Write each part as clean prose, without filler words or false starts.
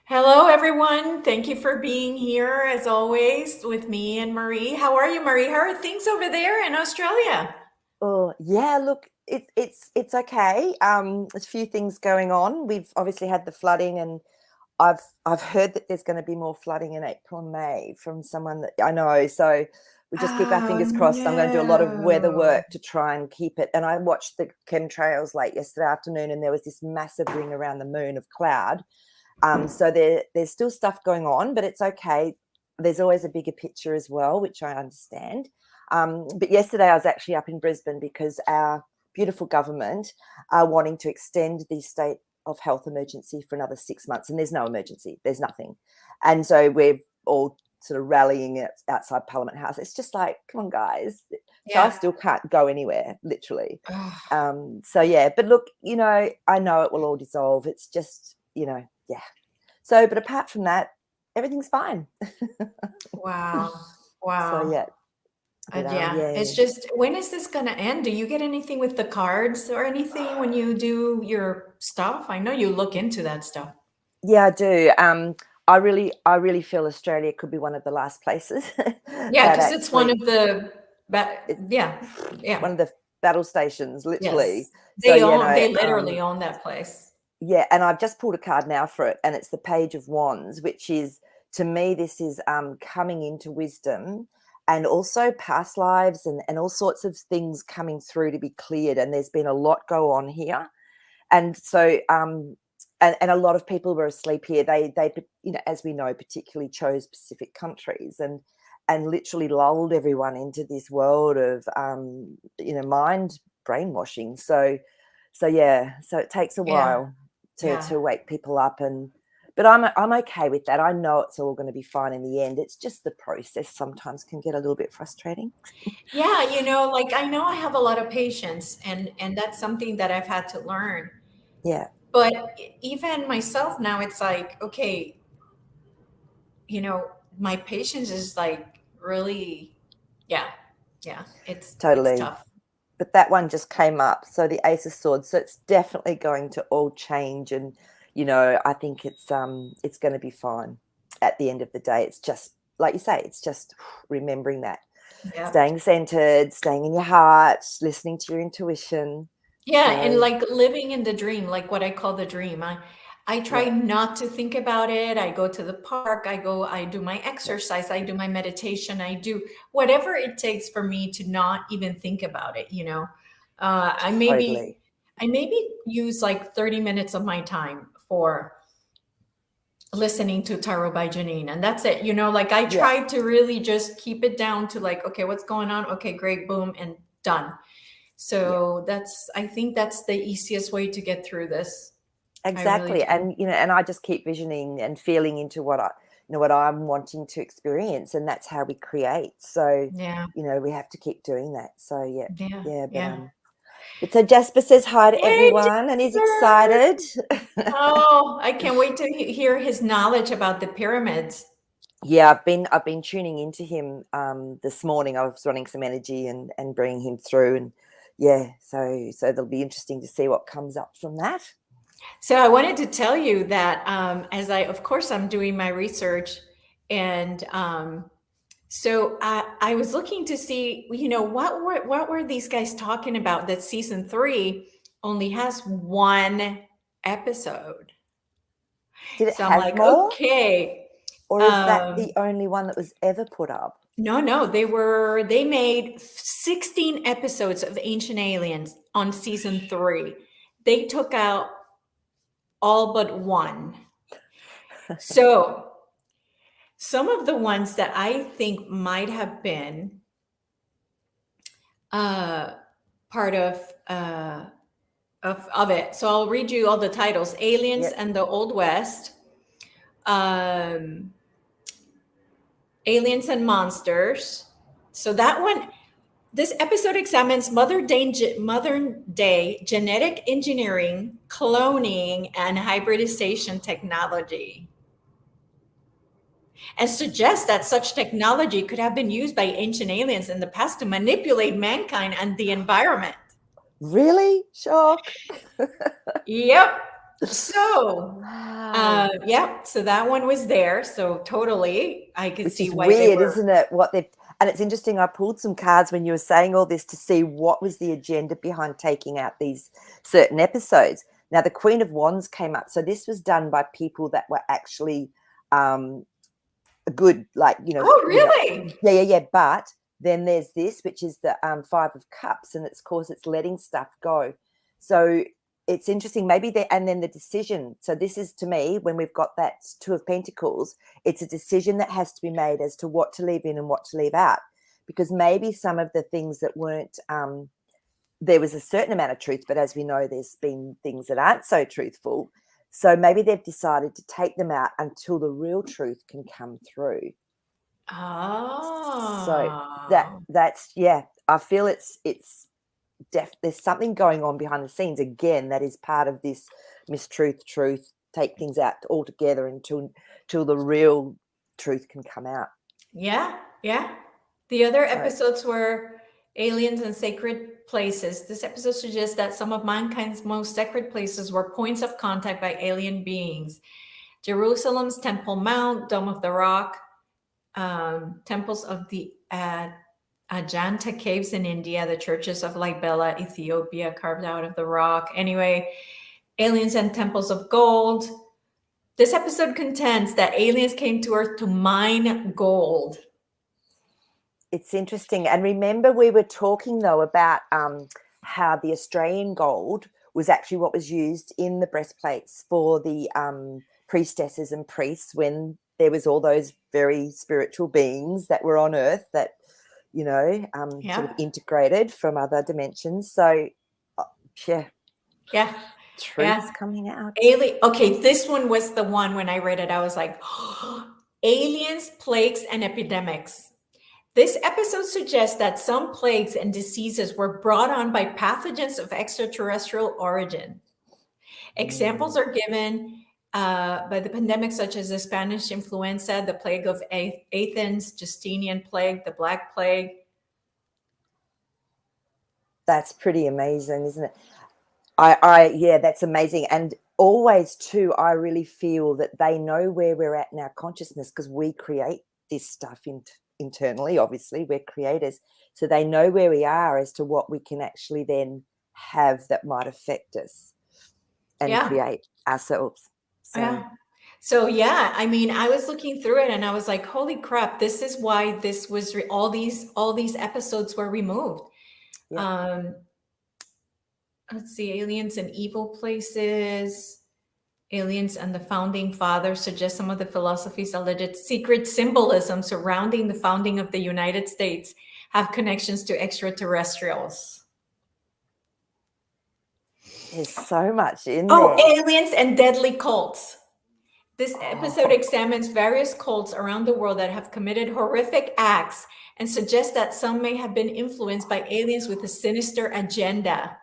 Hello, everyone. Thank you for being here, as always, with me and Maree. How are you, Maree? How are things over there in Australia? Oh yeah, look, it's okay. There's a few things going on. We've obviously had the flooding, and I've heard that there's going to be more flooding in April and May from someone that I know. So we just keep our Oh, fingers crossed. I'm going to do a lot of weather no. work to try and keep it. And I watched the chemtrails late yesterday afternoon, and there was this massive ring around the moon of cloud. So there's still stuff going on, but it's okay. There's always a bigger picture as well, which I understand. But yesterday I was actually up in Brisbane because our beautiful government are wanting to extend the state of health emergency for another 6 months, and there's no emergency, there's nothing. And so we're all sort of rallying outside Parliament House. It's just like, come on, guys. So I Yeah. still can't go anywhere, literally. Ugh. So yeah, but look, I know it will all dissolve. It's just, yeah. So, but apart from that, everything's fine. Wow. So Wow. yeah, but Yeah, yeah. it's just, when is this going to end? Do you get anything with the cards or anything when you do your stuff? I know you look into that stuff. Yeah, I do. I really feel Australia could be one of the last places Yeah, that because it's one actually of the, it's yeah, yeah, one of the battle stations, literally. yes. So They literally own that place. yeah, and I've just pulled a card now for it, and it's the Page of Wands, which is, to me, this is coming into wisdom, and also past lives, and all sorts of things coming through to be cleared. And there's been a lot go on here, and so and a lot of people were asleep here. They as we know, particularly chose Pacific countries, and literally lulled everyone into this world of mind brainwashing. So yeah, so it takes a Yeah, while yeah. to wake people up. But I'm okay with that. I know it's all going to be fine in the end. It's just the process sometimes can get a little bit frustrating. Yeah, like, I know I have a lot of patience, and that's something that I've had to learn. Yeah, But even myself now, it's like, okay, my patience is like really, yeah, yeah, it's totally. tough. But that one just came up. So the Ace of Swords. So it's definitely going to all change, and I think it's going to be fine. At the end of the day, it's just like you say. It's just remembering that, Yeah. staying centered, staying in your heart, listening to your intuition. Yeah, and So like living in the dream, like what I call the dream. I try yeah, not to think about it. I go to the park, I do my yeah, exercise, I do my meditation, I do whatever it takes for me to not even think about it. Uh, I maybe totally. I maybe use like 30 minutes of my time for listening to Tarot by Janine, and that's it. Like, I Yeah, try to really just keep it down to, like, okay, what's going on? Okay, great, boom, and done. yeah. So I think that's the easiest way to get through this. I really Exactly. do. And I just keep visioning and feeling into what I'm wanting to experience, and that's how we create. So, Yeah, we have to keep doing that. So yeah, yeah, yeah, yeah. but so Jasper says hi to Hey, everyone and he's Jasper! excited. Oh, I can't wait to hear his knowledge about the pyramids. Yeah, I've been tuning into him this morning. I was running some energy and bringing him through, and yeah, so it'll be interesting to see what comes up from that. So I wanted to tell you that, as of course, I'm doing my research, and so I was looking to see, what were these guys talking about, that season 3 only has one episode. Did it So I'm have like, more, okay. or is that the only one that was ever put up? No, no, they made 16 episodes of Ancient Aliens on season 3. They took out all but one. So some of the ones that I think might have been uh, part of it. So I'll read you all the titles: Aliens Yep. and the Old West, um, Aliens and Monsters. So that one, this episode examines modern day genetic engineering, cloning, and hybridization technology, and suggests that such technology could have been used by ancient aliens in the past to manipulate mankind and the environment. Really? Shock. Yep. So, Wow. yeah, so that one was there. So totally, I could Which see is why they weird, were. isn't it? And it's interesting. I pulled some cards when you were saying all this to see what was the agenda behind taking out these certain episodes. Now, the Queen of Wands came up. So this was done by people that were actually good, like, Oh, really? yeah. But then there's this, which is the Five of Cups, and it's letting stuff go. So it's interesting, and then the decision. So this is, to me, when we've got that Two of Pentacles, it's a decision that has to be made as to what to leave in and what to leave out, because maybe some of the things that weren't, there was a certain amount of truth, but as we know, there's been things that aren't so truthful. So maybe they've decided to take them out until the real truth can come through. So Oh, that's yeah, I feel there's something going on behind the scenes again that is part of this truth, take things out altogether until the real truth can come out. yeah, yeah. The other So episodes were aliens and sacred places. This episode suggests that some of mankind's most sacred places were points of contact by alien beings. Jerusalem's Temple Mount, Dome of the Rock, temples of the Ajanta caves in India, the churches of Libela, Ethiopia, carved out of the rock. Anyway, aliens and temples of gold. This episode contends that aliens came to Earth to mine gold. it's interesting. And remember, we were talking though about how the Australian gold was actually what was used in the breastplates for the priestesses and priests when there was all those very spiritual beings that were on Earth that, sort of integrated from other dimensions. So, yeah, Yeah. truth's Yeah. coming out. Okay, this one was the one when I read it, I was like, aliens, plagues, and epidemics. This episode suggests that some plagues and diseases were brought on by pathogens of extraterrestrial origin. Examples are given by the pandemics, such as the Spanish influenza, the plague of Athens, Justinian plague, the Black Plague. That's pretty amazing, isn't it? Yeah, that's amazing. And always too, I really feel that they know where we're at in our consciousness, because we create this stuff internally. Obviously, we're creators, so they know where we are as to what we can actually then have that might affect us and Yeah. create ourselves. So Yeah. So yeah, I mean, I was looking through it and I was like, "Holy crap! This is why this was all these episodes were removed." yeah, Um, let's see, aliens and evil places, aliens and the founding fathers suggest some of the philosophy's alleged secret symbolism surrounding the founding of the United States have connections to extraterrestrials. there's so much in Oh, there. aliens and deadly cults. This episode Oh, examines various cults around the world that have committed horrific acts and suggests that some may have been influenced by aliens with a sinister agenda.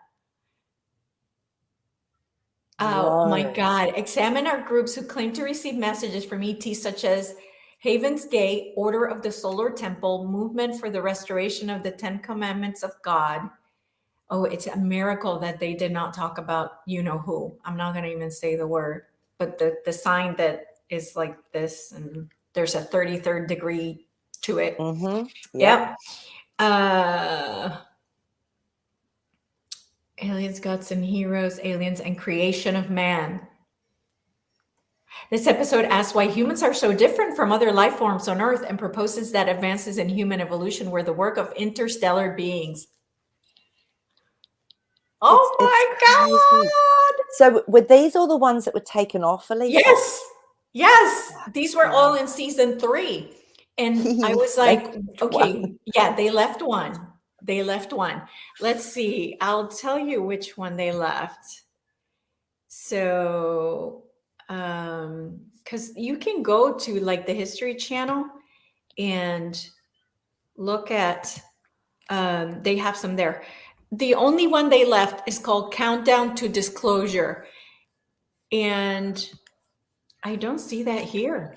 Oh my whoa. God. Examine our groups who claim to receive messages from ETs such as Haven's Gate, Order of the Solar Temple, Movement for the Restoration of the Ten Commandments of God. Oh, it's a miracle that they did not talk about you know who. I'm not going to even say the word, but the sign that is like this, and there's a 33rd degree to it. Mm-hmm. Yep. Aliens, gods, and heroes, aliens, and creation of man. This episode asks why humans are so different from other life forms on Earth and proposes that advances in human evolution were the work of interstellar beings. Oh It's my crazy. God! So were these all the ones that were taken off, Elisa? Yes, yes. These were all Wow. in season 3. And I was They like, left okay, one. yeah, they left one. They left one. Let's see. I'll tell you which one they left. So, because you can go to like the History Channel and look at, they have some there. The only one they left is called Countdown to Disclosure. And I don't see that here.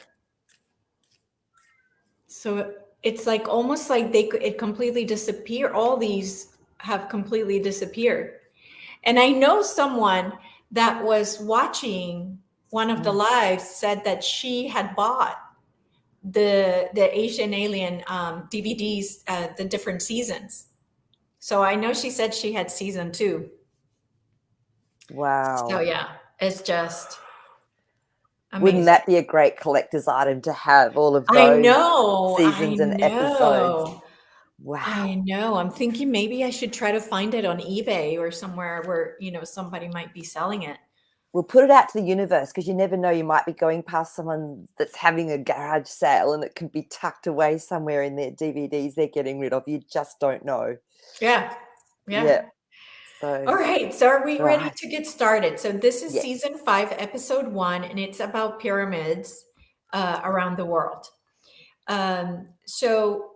So it's like almost like it completely disappeared. All these have completely disappeared. And I know someone that was watching one of the lives said that she had bought the Asian Alien DVDs, the different seasons. So I know she said she had season 2. So Wow. yeah, it's just Wouldn't amazing. that be a great collector's item to have all of I those know, I seasons and episodes? know, I Wow. know. I'm thinking maybe I should try to find it on eBay or somewhere where, somebody might be selling it. We'll put it out to the universe, because you never know, you might be going past someone that's having a garage sale and it can be tucked away somewhere in their DVDs they're getting rid of. You just don't know. Yeah. Yeah. Yeah. So, All right. So are we ready right. to get started? So this is Yes. season 5, episode 1, and it's about pyramids around the world. So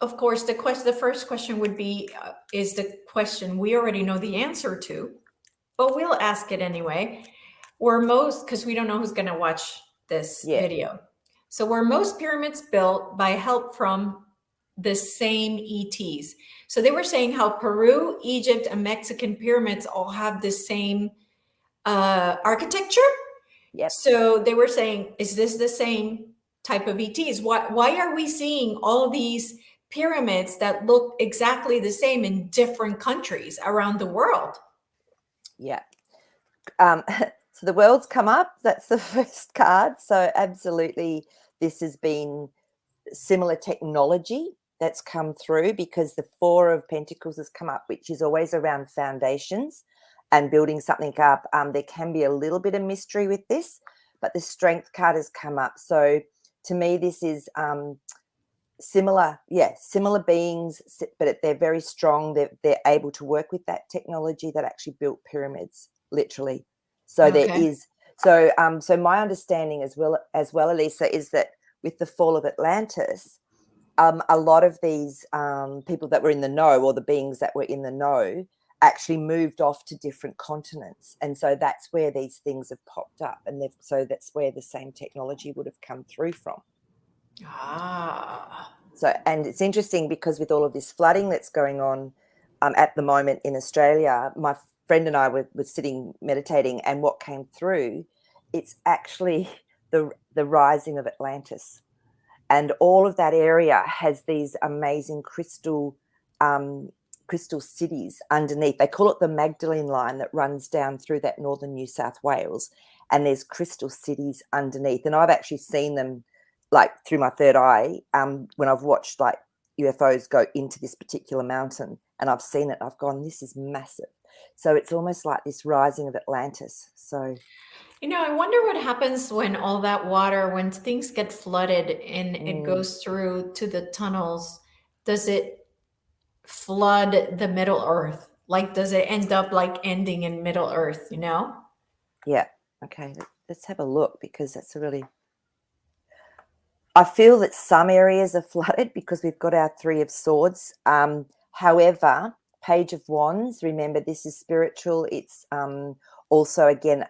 of course, the first question would be, is the question we already know the answer to, but we'll ask it anyway. Because we don't know who's going to watch this Yeah. video. So were most pyramids built by help from the same ETs? So they were saying how Peru, Egypt, and Mexican pyramids all have the same architecture. Yep. So they were saying, is this the same type of ETs? Why are we seeing all these pyramids that look exactly the same in different countries around the world? Yeah. So the world's come up. That's the first card. So absolutely, this has been similar technology that's come through, because the 4 of Pentacles has come up, which is always around foundations and building something up. There can be a little bit of mystery with this, but the Strength card has come up. So to me, this is similar beings, but they're very strong. They're able to work with that technology that actually built pyramids, literally. So there Okay. is so my understanding as well, Elisa, is that with the fall of Atlantis, a lot of these people that were in the know, or the beings that were in the know, actually moved off to different continents, and so that's where these things have popped up, and so that's where the same technology would have come through from. Ah. So, and it's interesting because with all of this flooding that's going on at the moment in Australia, my friend and I were sitting meditating, and what came through, it's actually the rising of Atlantis. And all of that area has these amazing crystal cities underneath. They call it the Magdalene line that runs down through that northern New South Wales, and there's crystal cities underneath. And I've actually seen them, like through my third eye, when I've watched like UFOs go into this particular mountain, and I've seen it. I've gone, this is massive. So it's almost like this rising of Atlantis. So I wonder what happens when all that water, when things get flooded and it goes through to the tunnels, does it flood the Middle Earth? Like, does it end up like ending in Middle Earth, yeah, okay, let's have a look, because that's a really, I feel that some areas are flooded because we've got our 3 of Swords. However, Page of Wands, remember, this is spiritual. It's also, again,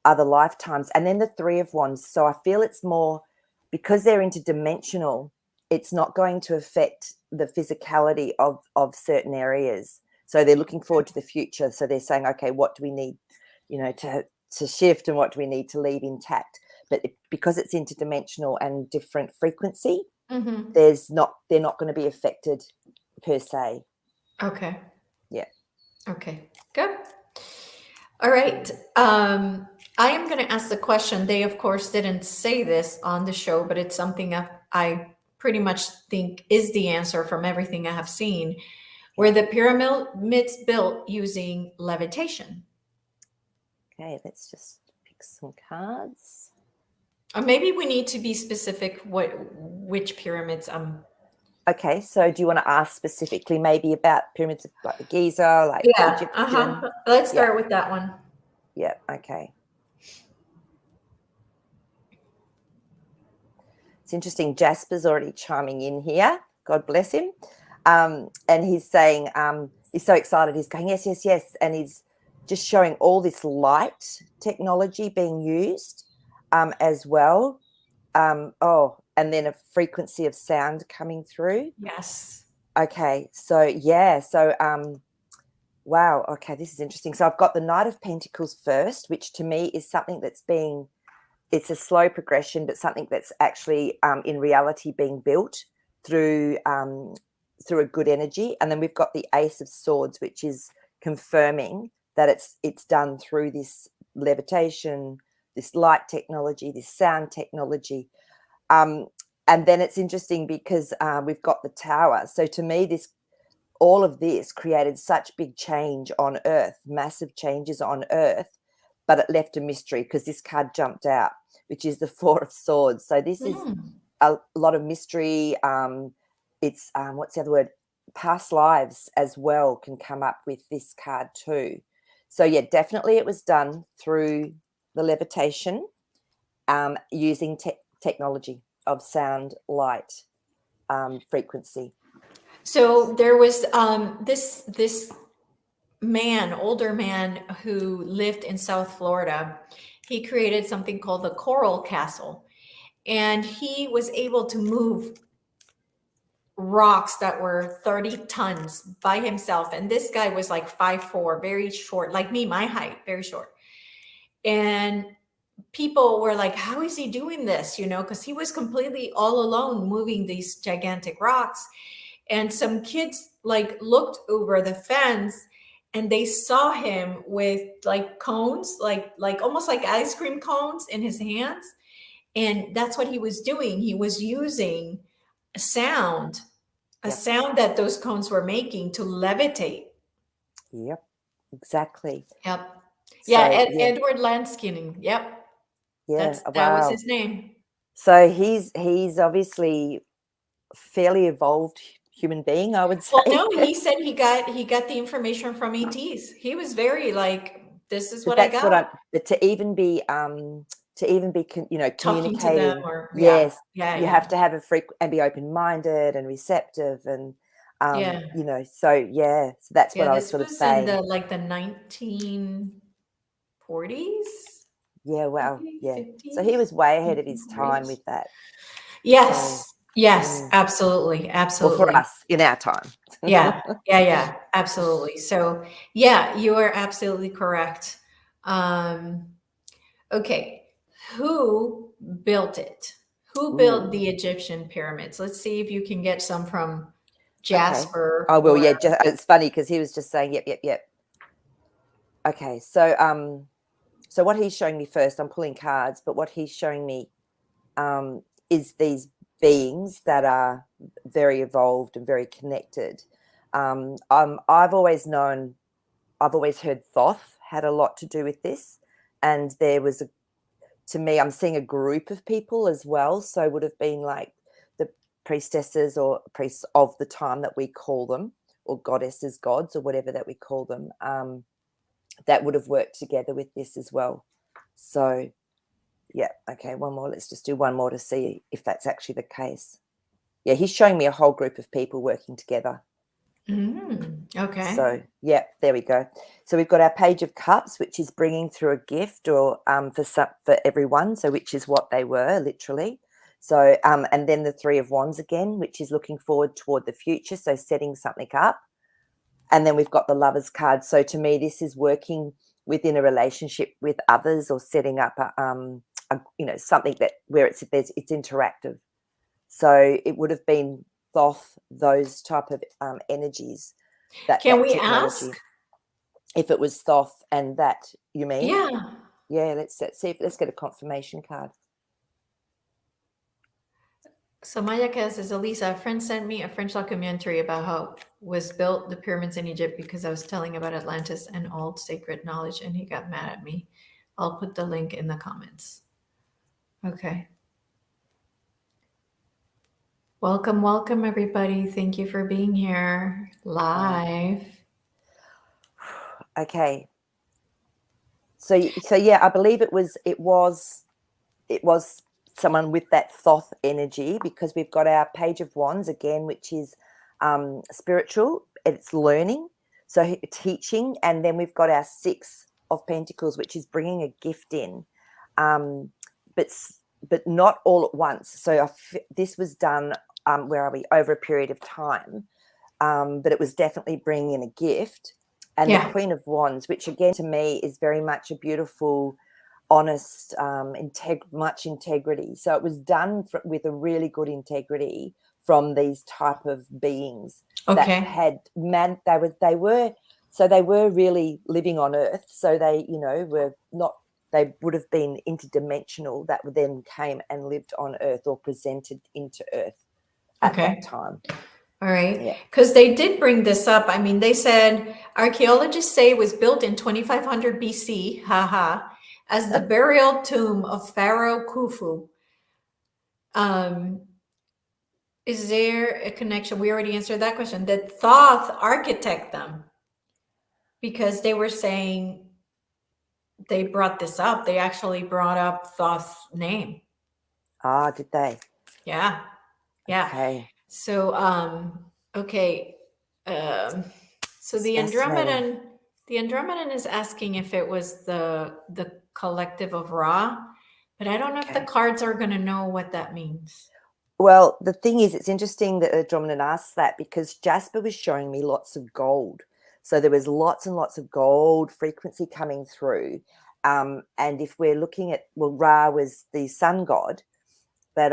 other lifetimes. And then the 3 of Wands. So I feel it's more, because they're interdimensional, it's not going to affect the physicality of certain areas. So they're looking forward to the future. So they're saying, okay, what do we need, to shift, and what do we need to leave intact? But because it's interdimensional and different frequency, Mm-hmm. they're not going to be affected per se. Okay. Yeah. Okay. Good. All right. I am going to ask the question. They, of course, didn't say this on the show, but it's something I pretty much think is the answer from everything I have seen. Were the pyramids built using levitation? Okay, let's just pick some cards. Or maybe we need to be specific which pyramids. Okay, so do you want to ask specifically maybe about pyramids of like the Giza, like Yeah. Egyptian? Let's Yeah. start with that one. Yeah, okay. It's interesting. Jasper's already chiming in here. God bless him. And he's saying, he's so excited. He's going, yes, yes, yes. And he's just showing all this light technology being used as well. And then a frequency of sound coming through. Yes. Okay, so yeah, so Wow. Okay, this is interesting. So I've got the Knight of Pentacles first, which to me is something that's being, it's a slow progression, but something that's actually in reality being built through through a good energy. And then we've got the Ace of Swords, which is confirming that it's done through this levitation, this light technology, this sound technology. And then it's interesting because we've got the Tower. So to me, all of this created such big change on Earth, massive changes on Earth, but it left a mystery because this card jumped out, which is the Four of Swords. So this is a lot of mystery. It's what's the other word? Past lives as well can come up with this card too. So yeah, definitely it was done through the levitation, using technology of sound, light, frequency. So there was this man, older man who lived in South Florida. He created something called the Coral Castle, and he was able to move rocks that were 30 tons by himself. And this guy was like 5'4", very short, like me, my height, very short. And people were like, how is he doing this? You know, because he was completely all alone moving these gigantic rocks. And some kids like looked over the fence and they saw him with like cones, like almost like ice cream cones in his hands. And that's what he was doing. He was using sound, a Yep. sound that those cones were making to levitate. Yep, exactly. Yep. So, Yeah, yeah, Edward Lanskinning. Yep. yeah, That was wow. his name. So he's obviously fairly evolved human being, I would Well, say. no, he said he got the information from ETs. He was very like, this is But what I that's what got. I. But to even be Talking to them, communicating, or yeah, yes, yeah, you yeah, have to have and be open minded and receptive, and yeah, So yeah, so that's what yeah. I was This sort of was in saying. the 1940s, Yeah, wow, maybe yeah. So he 50s, was way ahead of his time 1940s. with that. So, Yes, yes, mm, absolutely, well, for absolutely. us in our time. Yeah, yeah, yeah, absolutely. So, yeah, you are absolutely correct. Um, okay, who built it? Who built Ooh, the Egyptian pyramids? Let's see if you can get some from okay. Jasper I will. or Yeah, it's funny because he was just saying, yep, yep, yep. Okay, so what he's showing me first, I'm pulling cards, but what he's showing me is these beings that are very evolved and very connected. I've always heard Thoth had a lot to do with this, and there was to me, I'm seeing a group of people as well. So it would have been like the priestesses or priests of the time that we call them, or goddesses, gods, or whatever that we call them. That would have worked together with this as well. So yeah, okay, one more. Let's just do one more to see if that's actually the case. Yeah, he's showing me a whole group of people working together. Okay. So yeah, there we go. So we've got our Page of Cups, which is bringing through a gift, or for everyone. So which is what they were literally. So and then the Three of Wands again, which is looking forward toward the future. So setting something up. And then we've got the Lovers card. So to me, this is working within a relationship with others, or setting up something that where it's interactive. So it would have been Thoth, those type of energies, that Can we technology. ask? If it was Thoth and that, you mean? Yeah. Yeah, let's see. Let's get a confirmation card. So Maya says, Elisa, a friend sent me a French documentary about how was built the pyramids in Egypt because I was telling about Atlantis and all sacred knowledge, and he got mad at me. I'll put the link in the comments. Okay. Welcome, welcome, everybody. Thank you for being here live. Okay. So yeah, I believe it was someone with that Thoth energy, because we've got our Page of Wands again, which is spiritual. It's learning, so teaching, and then we've got our Six of Pentacles, which is bringing a gift in, but not all at once. So this was done, where are we, over a period of time, but it was definitely bringing in a gift. and the Yeah. Queen of Wands, which again to me is very much a beautiful, honest, much integrity. So it was done with a really good integrity from these type of beings that Okay. had they were really living on Earth. So they, were not, they would have been interdimensional that then came and lived on Earth or presented into Earth at Okay. that time. All right. Yeah. Because they did bring this up. I mean, they said archaeologists say it was built in 2500 BC, haha, as the burial tomb of Pharaoh Khufu. Is there a connection? We already answered that question. Did Thoth architect them? Because they were saying they brought this up. They actually brought up Thoth's name. Ah, did they? Yeah. Yeah. Okay. So, okay. Um, so It's fascinating. the Andromedan is asking if it was the collective of Ra, but I don't know if the Okay. cards are going to know what that means. Well, the thing is, it's interesting that Andromedan asked that because Jasper was showing me lots of gold. So there was lots and lots of gold frequency coming through. And if we're looking at, well, Ra was the sun god, but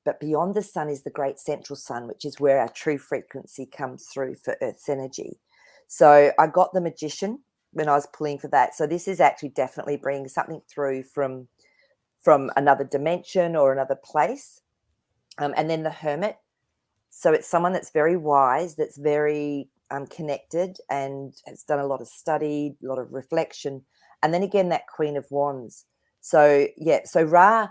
but beyond the sun is the great central sun, which is where our true frequency comes through for Earth's energy. So I got the magician when I was pulling for that. So this is actually definitely bringing something through from another dimension or another place. And then the hermit. So it's someone that's very wise, that's very connected and has done a lot of study, a lot of reflection. And then again, that Queen of Wands. So, yeah, so Ra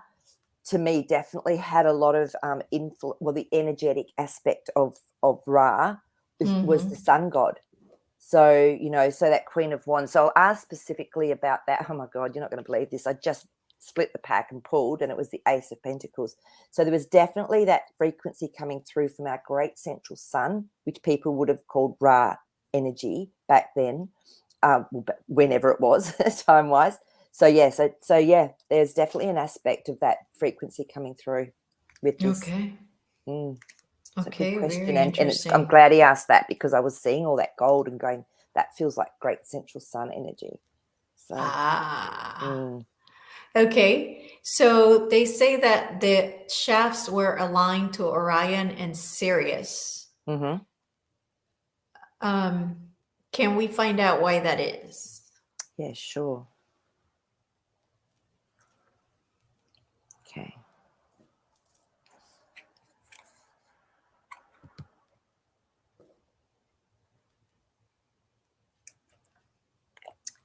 to me definitely had a lot of the energetic aspect of Ra was the sun god. So, so that Queen of Wands. So I'll ask specifically about that. Oh my God, you're not going to believe this. I just split the pack and pulled, and it was the Ace of Pentacles. So there was definitely that frequency coming through from our great central sun, which people would have called Ra energy back then, whenever it was, time-wise. So yeah, there's definitely an aspect of that frequency coming through with this. Okay. It's a good Okay, question, very and interesting. I'm glad he asked that because I was seeing all that gold and going, that feels like great central sun energy. So, Okay. So they say that the shafts were aligned to Orion and Sirius. Can we find out why that is? Yeah, sure. Okay.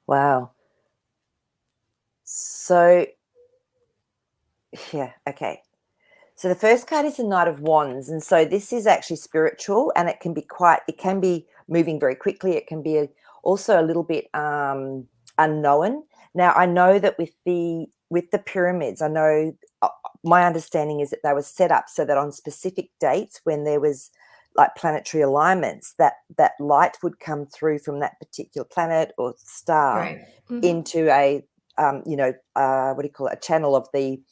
Wow. So, yeah, okay. So the first card is the Knight of Wands. And so this is actually spiritual, and it can be moving very quickly. It can be also a little bit unknown. Now, I know that with the pyramids, I know my understanding is that they were set up so that on specific dates when there was like planetary alignments, that light would come through from that particular planet or star into a what do you call it, a channel of the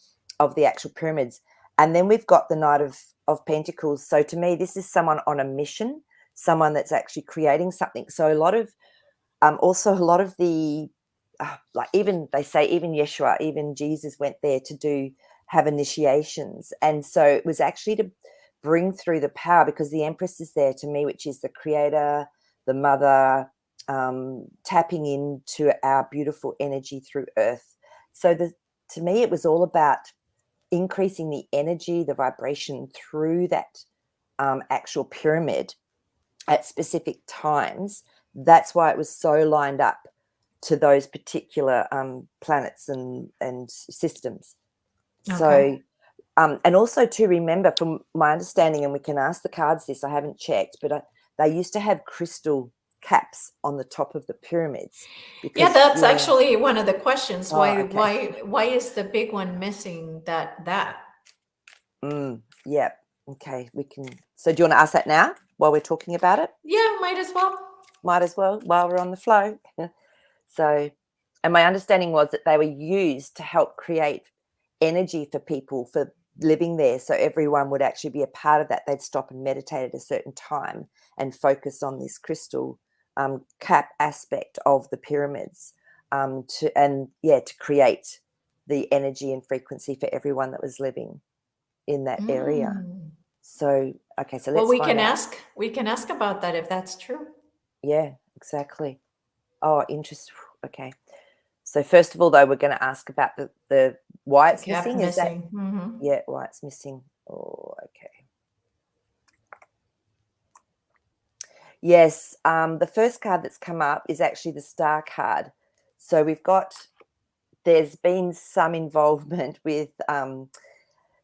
actual pyramids. And then we've got the Knight of Pentacles. So to me, this is someone on a mission, someone that's actually creating something. So a lot of also a lot of the like even they say even Yeshua, even Jesus went there to have initiations. And so it was actually to bring through the power, because the Empress is there to me, which is the creator, the mother, tapping into our beautiful energy through Earth. So to me, it was all about increasing the energy, the vibration through that actual pyramid at specific times. That's why it was so lined up to those particular planets and systems. Okay. So, and also to remember, from my understanding, and we can ask the cards this, I haven't checked, but they used to have crystal caps on the top of the pyramids. Because, yeah, that's actually one of the questions. Oh, okay. Why is the big one missing that? Yeah. Okay. We can. So do you want to ask that now while we're talking about it? Yeah, might as well. Might as well while we're on the flow. So, and my understanding was that they were used to help create energy for people for living there. So everyone would actually be a part of that. They'd stop and meditate at a certain time and focus on this crystal cap aspect of the pyramids to create the energy and frequency for everyone that was living in that area. So, okay, so let's find out. We can ask about that if that's true. Yeah, exactly. Oh, interesting. Okay. So first of all, though, we're going to ask about the why it's Cap missing. missing. Is that yeah, why it's missing? Oh, okay. Yes, the first card that's come up is actually the Star card. So there's been some involvement with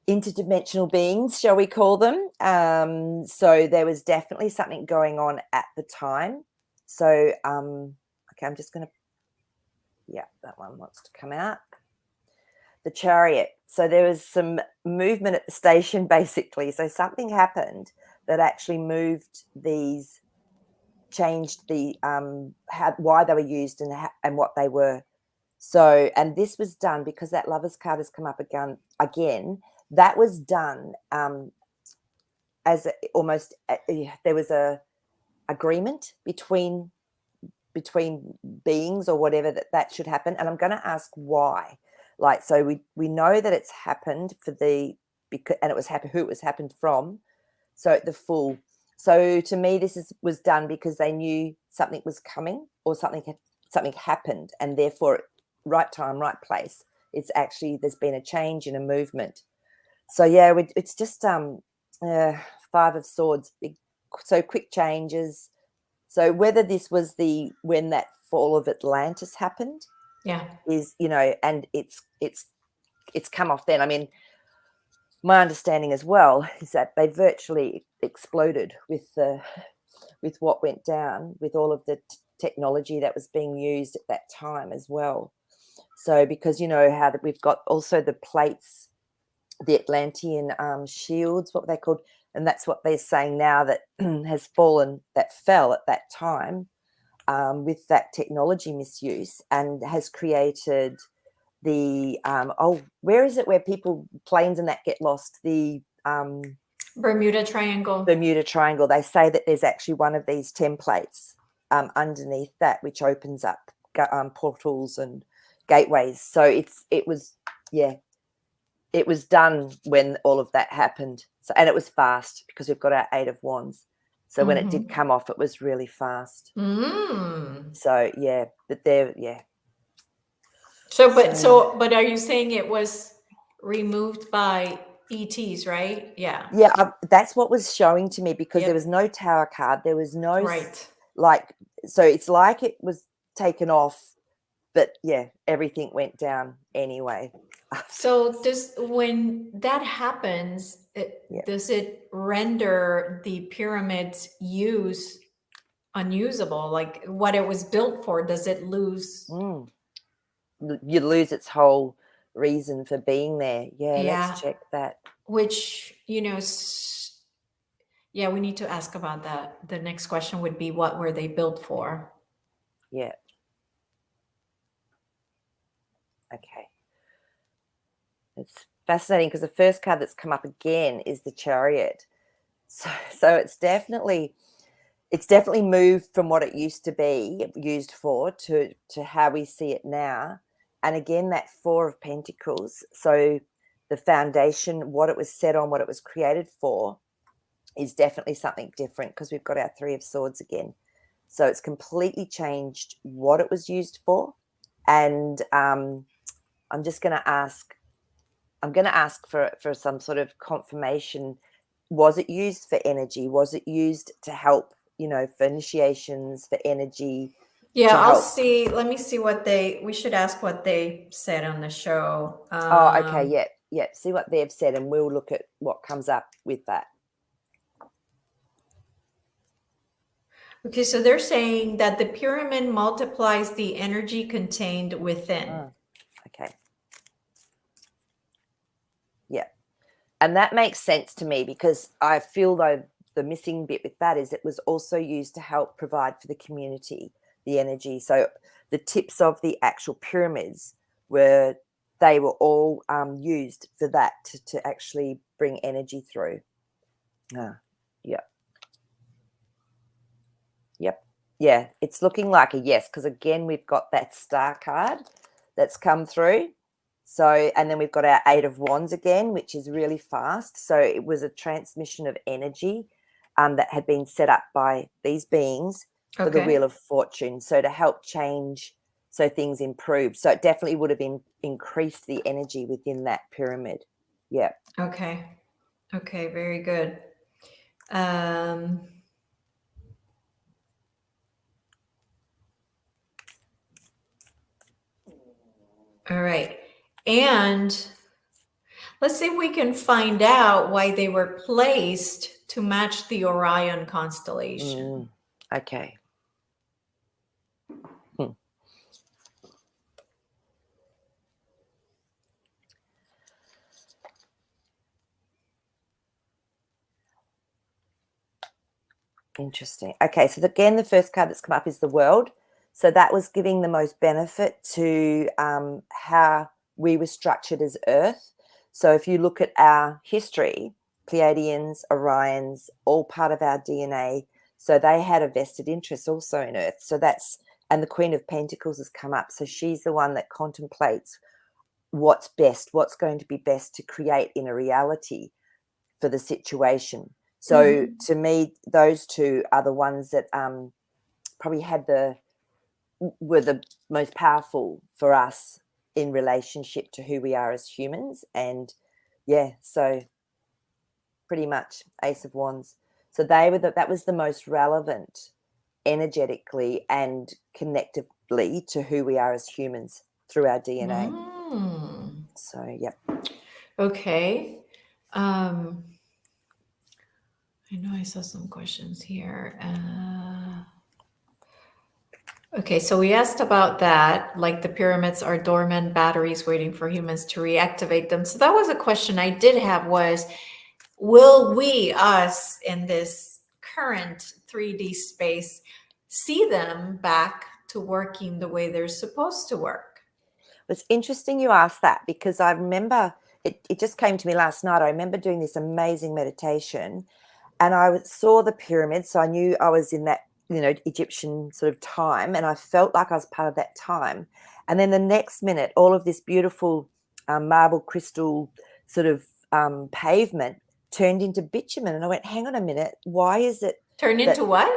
interdimensional beings, shall we call them? So there was definitely something going on at the time. So, okay, I'm just going to, yeah, that one wants to come out. The Chariot. So there was some movement at the station, basically. So something happened that actually changed the why they were used and what they were. So, and this was done because that Lover's card has come up again. That was done as there was a agreement between beings or whatever that should happen. And I'm going to ask why. Like, so we know that it's happened and it was who it was happened from. So So to me, this was done because they knew something was coming or something happened, and therefore, right time, right place. It's actually there's been a change in a movement. So yeah, it's just Five of Swords, so quick changes. So whether this was when that fall of Atlantis happened, is and it's come off then. I mean, my understanding as well is that they virtually exploded with what went down, with all of the technology that was being used at that time as well. So because how that we've got also the plates, the Atlantean shields, what they called, and that's what they're saying now that fell at that time with that technology misuse, and has created the where is it where planes and that get lost? The Bermuda Triangle. They say that there's actually one of these templates underneath that which opens up portals and gateways. So it was done when all of that happened. So, and it was fast because we've got our Eight of Wands. So when it did come off, it was really fast. So yeah, but but are you saying it was removed by ETs, right? Yeah. Yeah, that's what was showing to me because there was no Tower card. There was no so it's like it was taken off, but yeah, everything went down anyway. So when that happens, does it render the pyramid's use unusable? Like what it was built for, does it lose? You lose its whole reason for being there. Yeah, let's check that. Which, we need to ask about that. The next question would be, what were they built for? Yeah. Okay. It's fascinating because the first card that's come up again is the Chariot. So it's definitely moved from what it used to be used for to how we see it now. And again, that Four of Pentacles. So the foundation, what it was set on, what it was created for, is definitely something different because we've got our Three of Swords again. So it's completely changed what it was used for. And I'm just going to ask, for some sort of confirmation. Was it used for energy? Was it used to help, for initiations, for energy? Yeah, I'll see. Let me see we should ask what they said on the show. Okay. Yeah. See what they've said, and we'll look at what comes up with that. Okay, so they're saying that the pyramid multiplies the energy contained within. Okay. Yeah. And that makes sense to me because I feel though the missing bit with that is it was also used to help provide for the community, the energy. So the tips of the actual pyramids were all used for that to actually bring energy through. Yeah. Yep. Yeah, it's looking like a yes, because again, we've got that star card that's come through. So, and then we've got our 8 of Wands again, which is really fast. So it was a transmission of energy that had been set up by these beings for the Wheel of Fortune. So to help change, so things improve. So it definitely would have increased the energy within that pyramid. Yeah. Okay. Okay, very good. All right. And let's see if we can find out why they were placed to match the Orion constellation. Okay. Interesting. Okay, so again, the first card that's come up is the World. So that was giving the most benefit to how we were structured as Earth. So if you look at our history, Pleiadians, Orions, all part of our DNA. So they had a vested interest also in Earth. So that's, and the Queen of Pentacles has come up. So she's the one that contemplates what's best, what's going to be best to create in a reality for the situation. So to me, those two are the ones that probably were the most powerful for us in relationship to who we are as humans. And yeah, so pretty much Ace of Wands. So that was the most relevant energetically and connectively to who we are as humans through our DNA. So yeah. Okay. I know I saw some questions here. Okay, so we asked about that, like the pyramids are dormant batteries waiting for humans to reactivate them. So that was a question I did have was, will we, us in this current 3D space, see them back to working the way they're supposed to work? It's interesting you asked that because I remember it just came to me last night. I remember doing this amazing meditation and I saw the pyramids. So I knew I was in that, Egyptian sort of time and I felt like I was part of that time. And then the next minute, all of this beautiful marble crystal sort of pavement turned into bitumen. And I went, hang on a minute, why is it Turn that into what?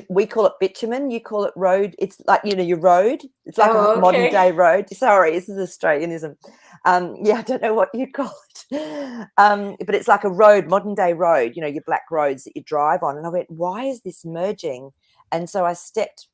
we call it bitumen, you call it road. It's like, your road. It's like Oh, a okay. modern day road. Sorry, this is Australianism. I don't know what you call it. But it's like a road, modern day road, your black roads that you drive on. And I went, why is this merging? And so I stepped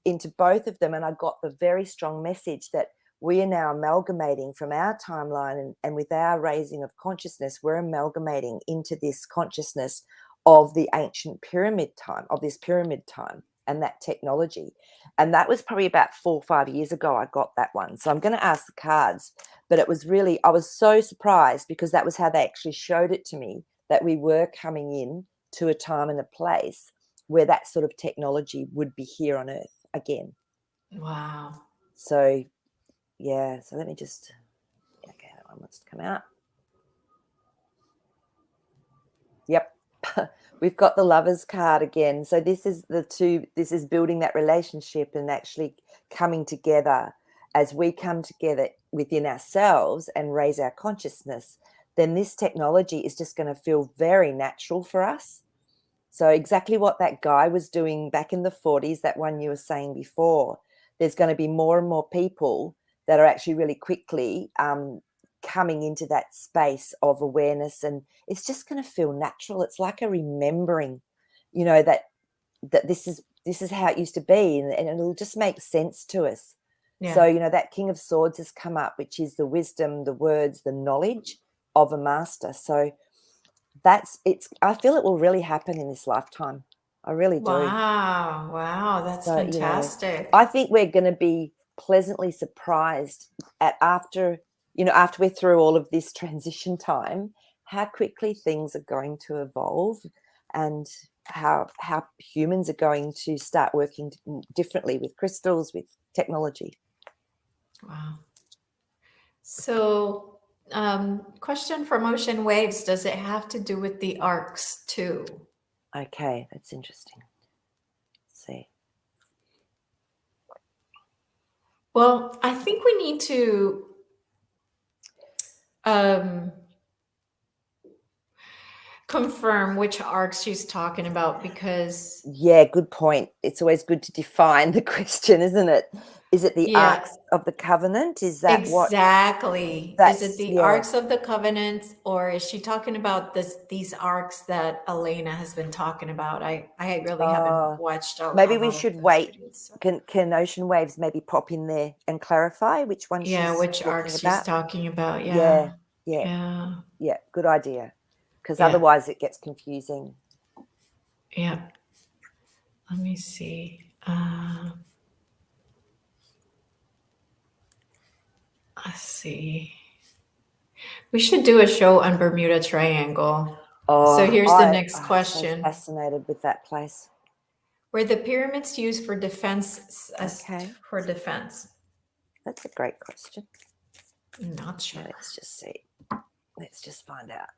into both of them and I got the very strong message that we are now amalgamating from our timeline and with our raising of consciousness, we're amalgamating into this consciousness of the ancient pyramid time, of this pyramid time and that technology. And that was probably about 4 or 5 years ago I got that one. So I'm going to ask the cards, but it was really, I was so surprised because that was how they actually showed it to me, that we were coming in to a time and a place where that sort of technology would be here on Earth again. Wow. So yeah, so let me just, okay, that one wants to come out. Yep. We've got the Lovers card again. So this is this is building that relationship and actually coming together. As we come together within ourselves and raise our consciousness, then this technology is just going to feel very natural for us. So exactly what that guy was doing back in the 40s, that one you were saying before, there's going to be more and more people that are actually really quickly coming into that space of awareness, and it's just going to feel natural. It's like a remembering, that this is how it used to be, and it'll just make sense to us. Yeah. So, that King of Swords has come up, which is the wisdom, the words, the knowledge of a master. So I feel it will really happen in this lifetime. I really do. Wow, that's So, fantastic. I think we're going to be pleasantly surprised after we're through all of this transition time, how quickly things are going to evolve and how humans are going to start working differently with crystals, with technology. Wow. So, question from Ocean Waves, does it have to do with the arcs too? Okay, that's interesting. Let's see. Well, I think we need to um, confirm which arcs she's talking about, because Yeah, good point. It's always good to define the question, isn't it? Is it the yeah, arcs of the covenant? Is that what exactly. Is it that's the yeah. arcs of the covenant, or is she talking about these arcs that Elena has been talking about? I really haven't watched a Maybe we lot of should those wait. videos. So. Can Ocean Waves maybe pop in there and clarify which one Yeah, she's which talking arcs she's about? talking about. Yeah, Yeah. yeah, Yeah. yeah. Good idea. Because Yeah. otherwise it gets confusing. Yeah. Let me see. Let's see. We should do a show on Bermuda Triangle. So Oh, here's the next I'm so question. fascinated with that place. Were the pyramids used for defense Okay, for defense? that's a great question. Not sure. Let's just see. Let's just find out.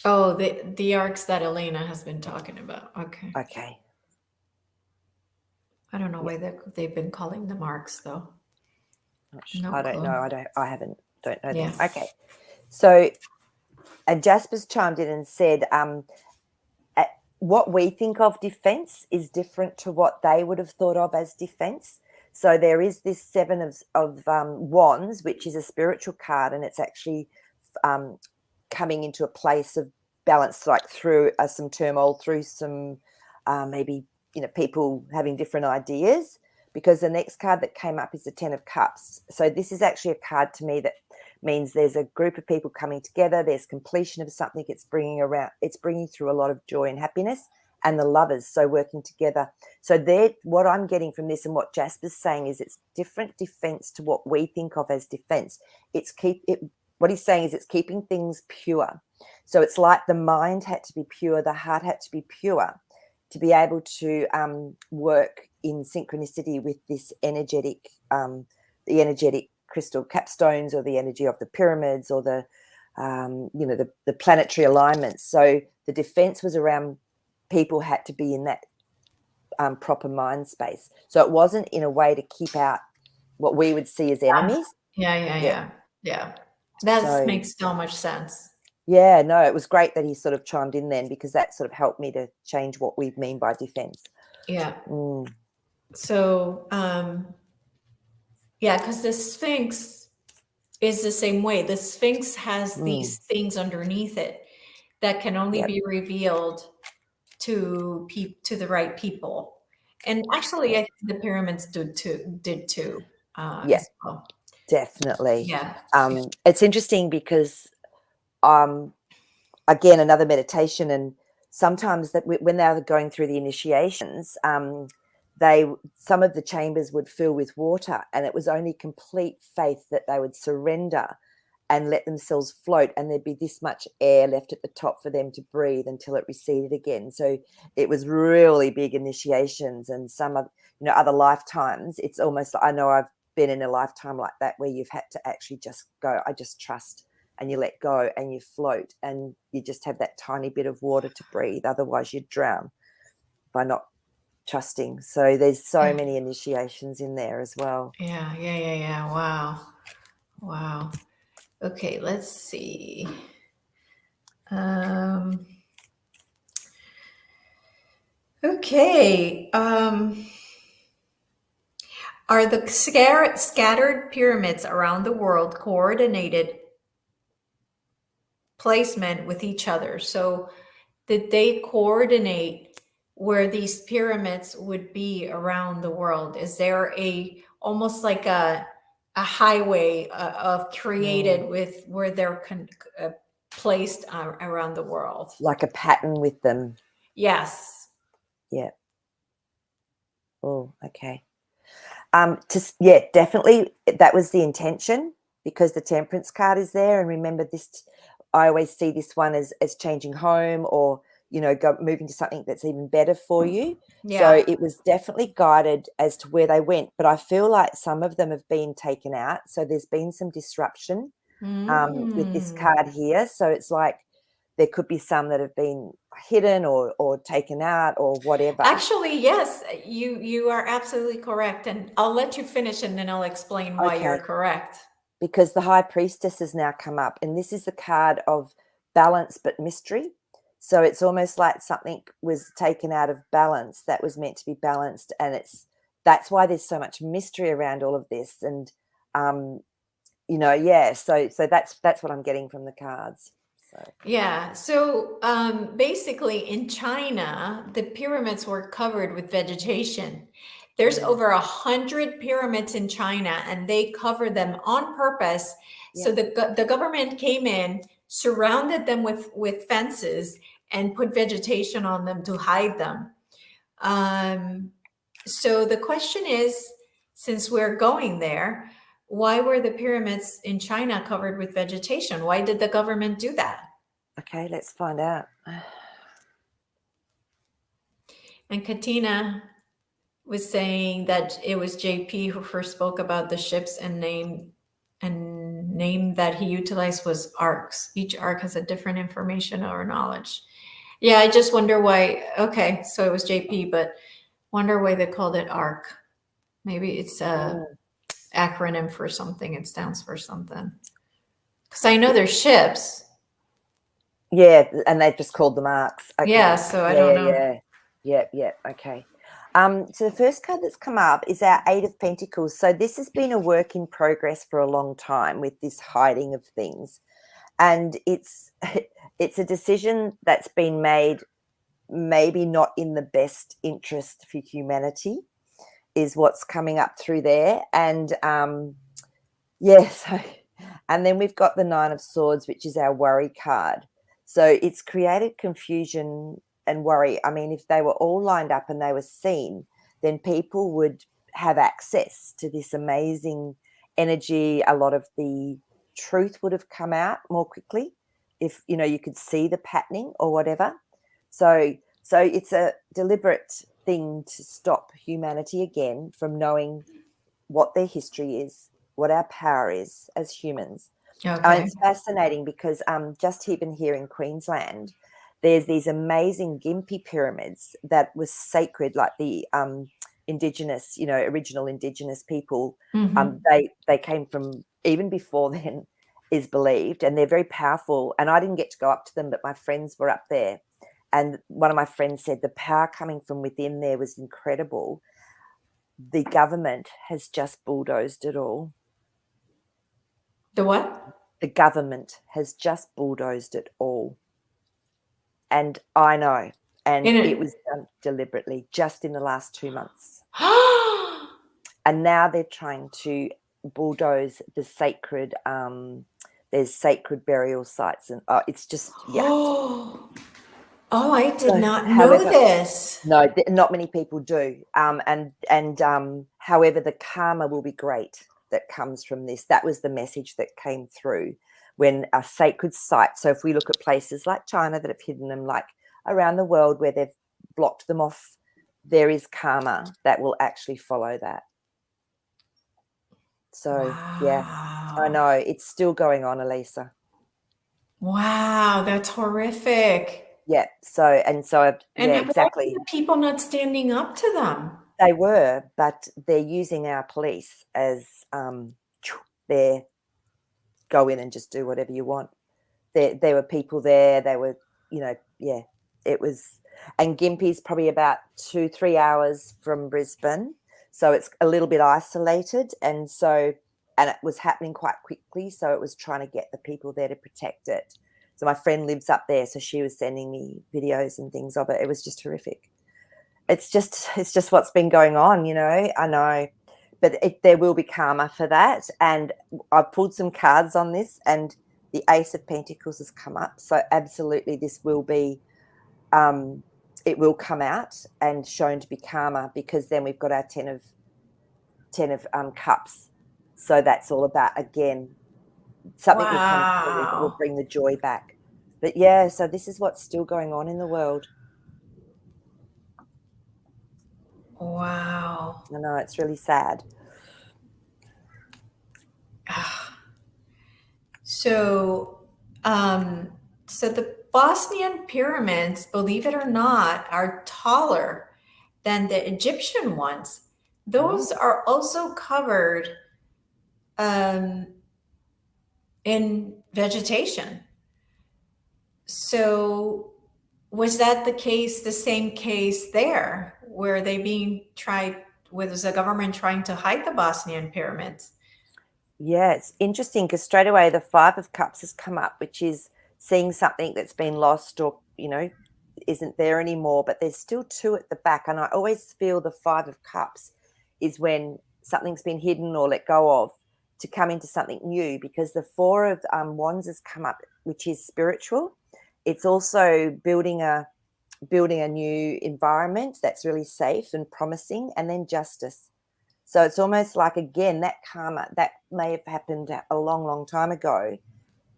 Oh, the arcs that Elena has been talking about. Okay. Okay. I don't know why they've been calling them arcs though. No I don't clue. know. Don't know Yeah. them. Okay. So, and Jasper's chimed in and said, what we think of defense is different to what they would have thought of as defense. So there is this seven of wands, which is a spiritual card, and it's actually coming into a place of balance, like through some turmoil, through some maybe people having different ideas. Because the next card that came up is the Ten of Cups. So this is actually a card to me that means there's a group of people coming together. There's completion of something. It's bringing through a lot of joy and happiness. And the lovers, so working together. So what I'm getting from this and what Jasper's saying is it's different defense to what we think of as defense. What he's saying is it's keeping things pure. So it's like the mind had to be pure, the heart had to be pure to be able to work in synchronicity with this energetic, the energetic crystal capstones, or the energy of the pyramids, or the planetary alignments. So the defense was around people had to be in that proper mind space. So it wasn't in a way to keep out what we would see as enemies. Yeah. That So, makes so much sense. Yeah, no, it was great that he sort of chimed in then, because that sort of helped me to change what we mean by defense. Yeah. Mm. So, yeah, because the Sphinx is the same way. The Sphinx has these things underneath it that can only be revealed to the right people. And actually, I think the pyramids did too. As well. Definitely. Yeah. It's interesting because again, another meditation, and sometimes that when they were going through the initiations, some of the chambers would fill with water, and it was only complete faith that they would surrender and let themselves float, and there'd be this much air left at the top for them to breathe until it receded again. So it was really big initiations, and some of other lifetimes. It's almost, I know I've been in a lifetime like that where you've had to actually just go, I just trust, and you let go and you float, and you just have that tiny bit of water to breathe. Otherwise you'd drown by not trusting. So there's so many initiations in there as well. Yeah. Wow. Okay, let's see. Okay. Are the scattered pyramids around the world coordinated placement with each other? So did they coordinate where these pyramids would be around the world? Is there almost like a highway of created with where they're placed around the world? Like a pattern with them. Yes. Yeah. Oh, okay. Definitely that was the intention, because the Temperance card is there. And remember this, I always see this one as changing home, or moving to something that's even better for you. Yeah. So it was definitely guided as to where they went, but I feel like some of them have been taken out. So there's been some disruption with this card here. So it's like there could be some that have been hidden or taken out or whatever. Actually, yes, you are absolutely correct. And I'll let you finish and then I'll explain why you're Okay. correct. Because the High Priestess has now come up, and this is the card of balance but mystery. So it's almost like something was taken out of balance that was meant to be balanced, and that's why there's so much mystery around all of this. And yeah. So that's what I'm getting from the cards. So Yeah. So basically, in China, the pyramids were covered with vegetation. There's over 100 pyramids in China, and they cover them on purpose. So the government came in, surrounded them with fences, and put vegetation on them to hide them. So the question is, since we're going there, why were the pyramids in China covered with vegetation? Why did the government do that? okay, let's find out. And Katina was saying that it was JP who first spoke about the ships and name that he utilized was arcs. Each arc has a different information or knowledge. Yeah, I just wonder why. Okay, so it was JP, but wonder why they called it arc. Maybe it's a acronym for something. It stands for something. Because I know there's ships. Yeah, and they've just called them arcs. Okay. Yeah, so I don't know. Yeah. Okay. So the first card that's come up is our Eight of Pentacles. So this has been a work in progress for a long time with this hiding of things, and it's a decision that's been made, maybe not in the best interest for humanity, is what's coming up through there. And so, and then we've got the Nine of Swords, which is our worry card. So it's created confusion and worry. I mean, if they were all lined up and they were seen, then people would have access to this amazing energy. A lot of the truth would have come out more quickly if, you could see the patterning or whatever. So it's a deliberate thing to stop humanity again from knowing what their history is, what our power is as humans. Okay. It's fascinating because just even here in Queensland, there's these amazing Gympie pyramids that was sacred, like the Indigenous, original Indigenous people. They came from even before then, is believed, and they're very powerful. And I didn't get to go up to them, but my friends were up there. And one of my friends said the power coming from within there was incredible. The government has just bulldozed it all. The what? The government has just bulldozed it all. And I know. And it was done deliberately just in the last 2 months. And now they're trying to bulldoze the sacred, there's sacred burial sites. And it's just, Oh, I did not know this. No, not many people do. However, the karma will be great that comes from this. That was the message that came through when a sacred site. So if we look at places like China that have hidden them, like around the world where they've blocked them off, there is karma that will actually follow that. So, yeah, I know. It's still going on, Elisa. Wow, that's horrific. Yeah. And exactly. Why are people not standing up to them? They were, but they're using our police as their go in and just do whatever you want. There were people there. They were, it was. And Gympie's probably about 2-3 hours from Brisbane, so it's a little bit isolated, and it was happening quite quickly. So it was trying to get the people there to protect it. So my friend lives up there, so she was sending me videos and things of it. It was just horrific. It's just what's been going on, I know, but there will be karma for that. And I've pulled some cards on this, and the Ace of Pentacles has come up. So absolutely, this will be, it will come out and shown to be karma, because then we've got our 10 of Cups. So that's all about, again, something will come through that will bring the joy back. But yeah, so this is what's still going on in the world. Wow. I know, it's really sad. So the Bosnian pyramids, believe it or not, are taller than the Egyptian ones. Those are also covered in vegetation. So was that the same case there? Were they being tried, was the government trying to hide the Bosnian pyramids? Yeah, it's interesting because straight away the Five of Cups has come up, which is seeing something that's been lost or, isn't there anymore, but there's still two at the back. And I always feel the Five of Cups is when something's been hidden or let go of to come into something new, because the Four of Wands has come up, which is spiritual. It's also building a new environment that's really safe and promising, and then justice. So it's almost like, again, that karma that may have happened a long, long time ago,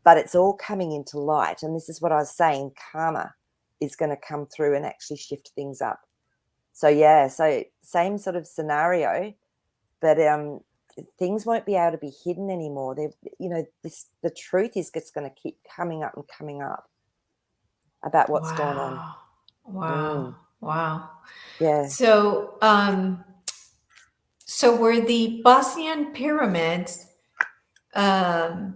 but it's all coming into light. And this is what I was saying, karma is going to come through and actually shift things up. So, yeah, so same sort of scenario, but things won't be able to be hidden anymore. The truth is just going to keep coming up and coming up about what's going on. Wow. Wow. Yeah. So, so were the Bosnian pyramids, were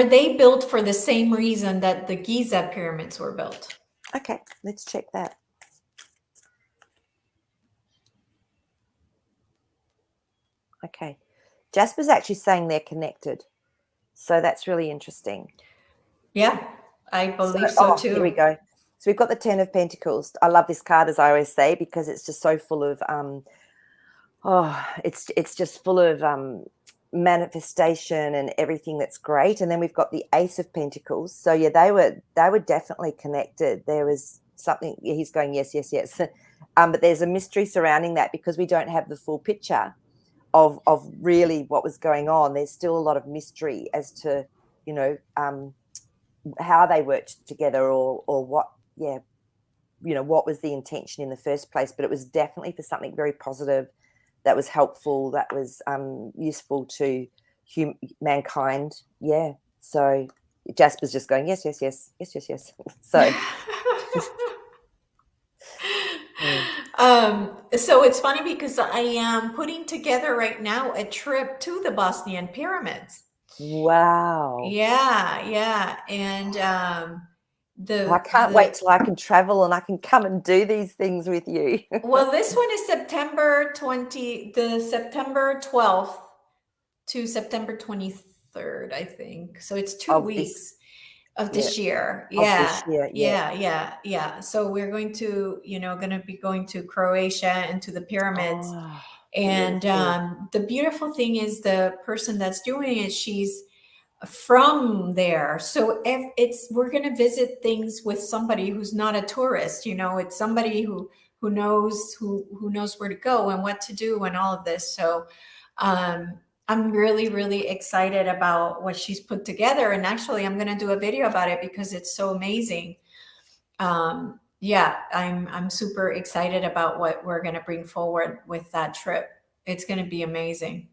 they built for the same reason that the Giza pyramids were built? Okay, let's check that. Okay. Jasper's actually saying they're connected. So that's really interesting. Yeah, I believe so too. Here we go. So we've got the Ten of Pentacles. I love this card, as I always say, because it's just so full of it's just full of manifestation and everything that's great. And then we've got the Ace of Pentacles. So yeah, they were definitely connected. There was something. Yeah, he's going yes, yes, yes. But there's a mystery surrounding that because we don't have the full picture of really what was going on. There's still a lot of mystery as to how they worked together or what what was the intention in the first place. But it was definitely for something very positive, that was helpful, that was useful to mankind. Yeah. So Jasper's just going yes, yes, yes, yes, yes, yes. So so it's funny because I am putting together right now a trip to the Bosnian pyramids. Wow. Yeah. And I can't wait till I can travel and I can come and do these things with you. Well, this one is September 12th to September 23rd, I think. So it's 2 weeks of this year. Yeah. So we're going to, going to be going to Croatia and to the pyramids. Oh, and the beautiful thing is the person that's doing it, she's from there. So if we're going to visit things with somebody who's not a tourist, it's somebody who knows where to go and what to do and all of this. So I'm really, really excited about what she's put together. And actually, I'm going to do a video about it because it's so amazing. Yeah, I'm super excited about what we're going to bring forward with that trip. It's going to be amazing.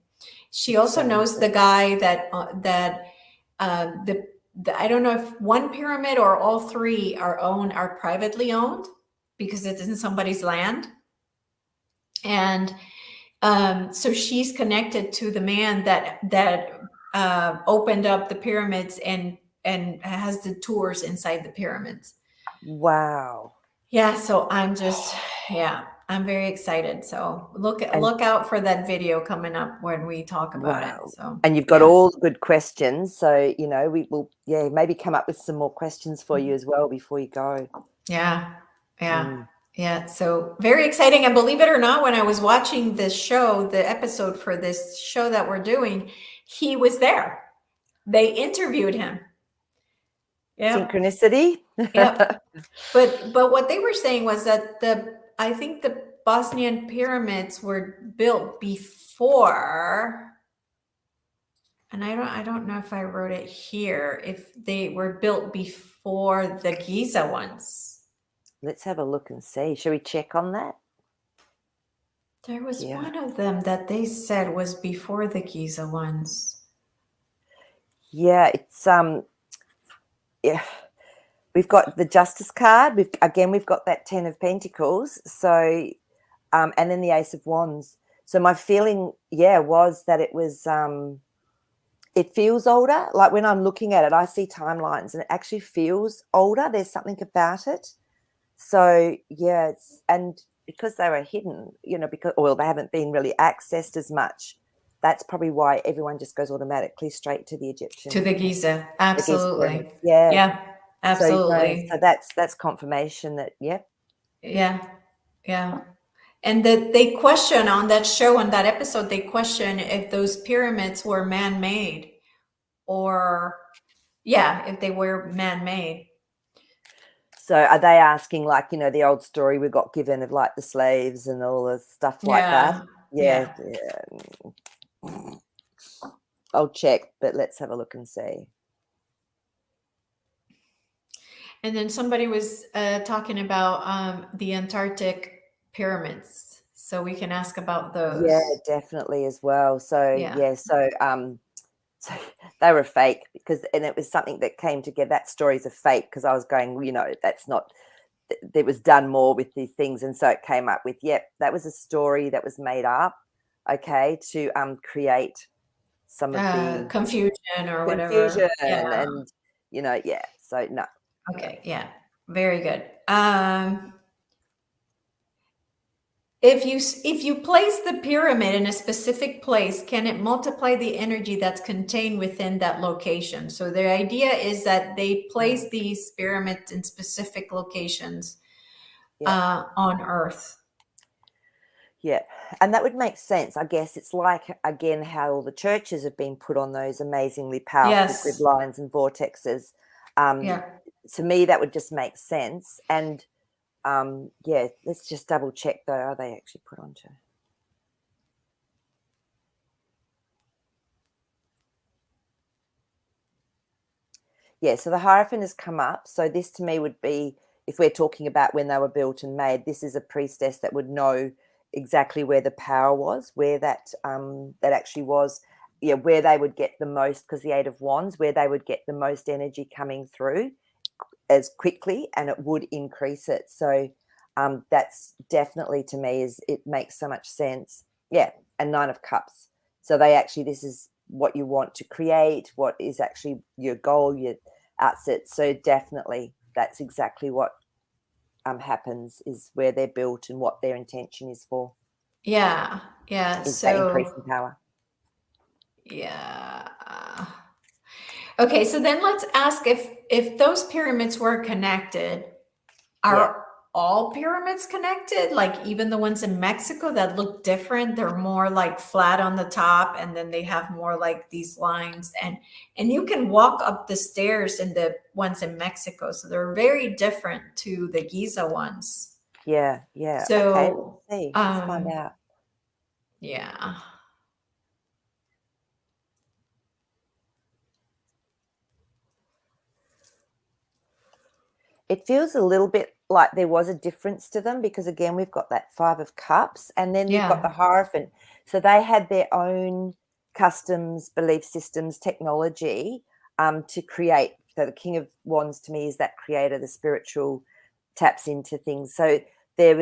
She also knows the guy that I don't know if one pyramid or all three are privately owned because it's in somebody's land. And so she's connected to the man that opened up the pyramids and has the tours inside the pyramids. Wow. Yeah, so I'm very excited. So look out for that video coming up when we talk about it. So and you've got all the good questions. So we will maybe come up with some more questions for you as well before you go. Yeah. So very exciting. And believe it or not, when I was watching this show, the episode for this show that we're doing, he was there. They interviewed him. Yep. Synchronicity. Yep. But what they were saying was that I think the Bosnian pyramids were built before, and I don't know if I wrote it here, if they were built before the Giza ones. Let's have a look and see. Shall we check on that? There was one of them that they said was before the Giza ones. Yeah, it's yeah, we've got the Justice card. We've got that 10 of Pentacles. So, and then the Ace of Wands. So my feeling, was that it was, it feels older. Like when I'm looking at it, I see timelines and it actually feels older. There's something about it. So, and because they were hidden, they haven't been really accessed as much. That's probably why everyone just goes automatically straight to the Egyptian. To the Giza. The Giza pyramids. Absolutely. Yeah. Yeah, absolutely. So that's confirmation that, Yeah. Yeah. And that they question on that show, on that episode, they question if those pyramids were man-made or, if they were man-made. So are they asking, like, the old story we got given of like the slaves and all the stuff like that? Yeah. I'll check, but let's have a look and see. And then somebody was talking about the Antarctic pyramids. So we can ask about those. Yeah, definitely as well. So, so they were fake and it was something that came together. That story's a fake because I was going, that's not, it was done more with these things. And so it came up with, that was a story that was made up, okay, to create some of the confusion or whatever. And, so no. Okay, yeah, very good. If you place the pyramid in a specific place, can it multiply the energy that's contained within that location? So the idea is that they place these pyramids in specific locations on Earth. Yeah, and that would make sense. I guess it's like, again, how all the churches have been put on those amazingly powerful grid lines and vortexes. To me, that would just make sense. And let's just double check though. Are they actually put onto? Yeah, so the Hierophant has come up. So this to me would be, if we're talking about when they were built and made, this is a priestess that would know exactly where the power was, where that actually was, where they would get the most, because the Eight of Wands, where they would get the most energy coming through as quickly, and it would increase it. So that's definitely, to me, it makes so much sense. Yeah, and Nine of Cups. So this is what you want to create, what is actually your goal, your outset. So definitely that's exactly what happens, is where they're built and what their intention is for. Yeah. Is that increasing power. Yeah. Okay, so then let's ask if those pyramids were connected, are all pyramids connected? Like even the ones in Mexico that look different, they're more like flat on the top, and then they have more like these lines, and you can walk up the stairs in the ones in Mexico, so they're very different to the Giza ones. Yeah. So okay, let's see. Let's find out. Yeah. It feels a little bit like there was a difference to them, because again, we've got that Five of Cups, and then you've got the Hierophant. So they had their own customs, belief systems, technology to create. So the King of Wands to me is that creator, the spiritual, taps into things. So they're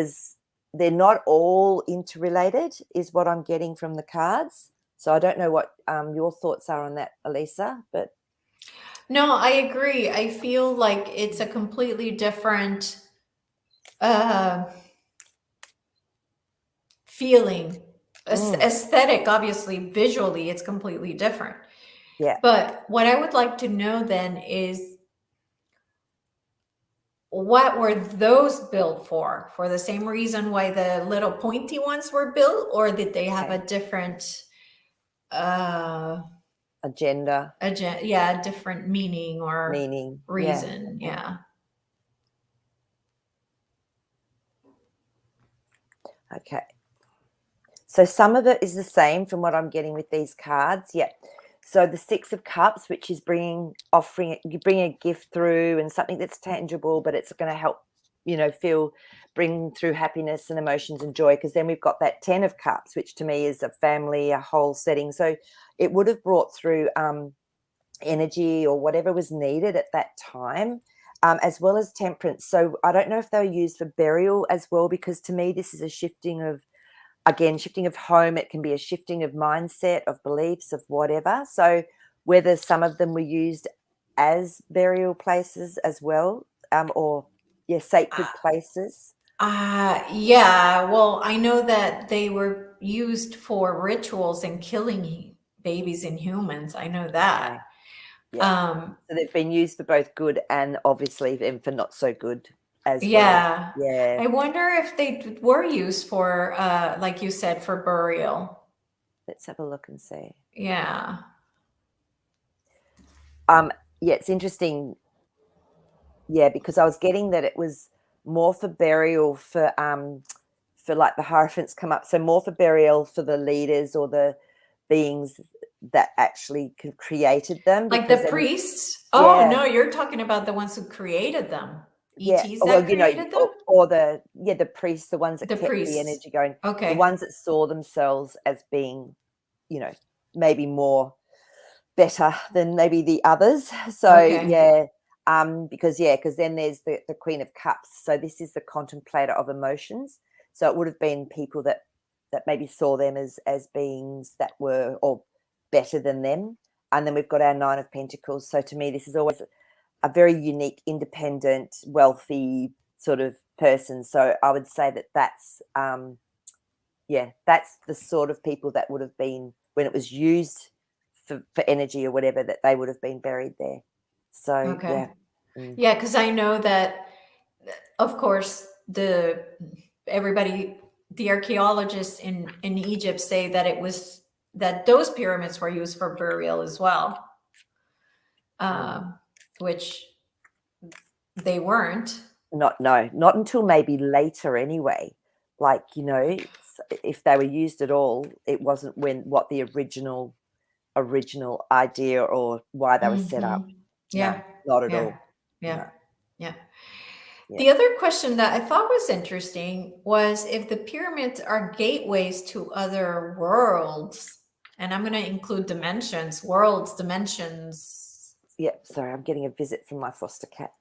not all interrelated, is what I'm getting from the cards. So I don't know what your thoughts are on that, Elisa, but. No, I agree. I feel like it's a completely different feeling. Aesthetic, obviously, visually, it's completely different. Yeah. But what I would like to know then is, what were those built for? For the same reason why the little pointy ones were built, or did they have a different agenda? Different meaning or reason. Yeah. Okay. So some of it is the same from what I'm getting with these cards. Yeah. So the Six of Cups, which is you bring a gift through and something that's tangible, but it's going to help, bring through happiness and emotions and joy. Because then we've got that 10 of Cups, which to me is a family, a whole setting. So it would have brought through energy or whatever was needed at that time, as well as temperance. So I don't know if they were used for burial as well, because to me this is a shifting of, again, shifting of home. It can be a shifting of mindset, of beliefs, of whatever. So whether some of them were used as burial places as well, or sacred places. Yeah. Well, I know that they were used for rituals and killing babies and humans. I know that. Okay. Yeah. So they've been used for both good and obviously then for not so good as well. Yeah. Yeah. I wonder if they were used for, like you said, for burial. Let's have a look and see. Yeah. Yeah, it's interesting. Yeah, because I was getting that it was more for burial for like the Hierophants come up. So more for burial for the leaders or the beings that actually created them, Like the because then, priests? Oh, yeah, no, you're talking about the ones who created them. yeah, ETs well, that created them? or the priests, the ones that The kept the priests. energy going, the Okay. ones that saw themselves as being, maybe more better than maybe the others. So Okay. yeah, because then there's the Queen of Cups. So this is the contemplator of emotions. So it would have been people that maybe saw them as beings that were or better than them. And then we've got our Nine of Pentacles. So to me, this is always a very unique, independent, wealthy sort of person. So I would say that's that's the sort of people that would have been, when it was used for energy or whatever, that they would have been buried there. So Okay. yeah. Mm. Yeah, because I know that, of course, everybody, the archaeologists in Egypt say that that those pyramids were used for burial as well, Mm. um, which they weren't. Not until maybe later anyway. Like, if they were used at all, it wasn't when what the original idea or why they were set up. Hmm. No, Yeah, not at yeah, all. yeah, No. yeah. Yeah. The other question that I thought was interesting was if the pyramids are gateways to other worlds, and I'm going to include dimensions, worlds, dimensions. Yeah. Sorry, I'm getting a visit from my foster cat.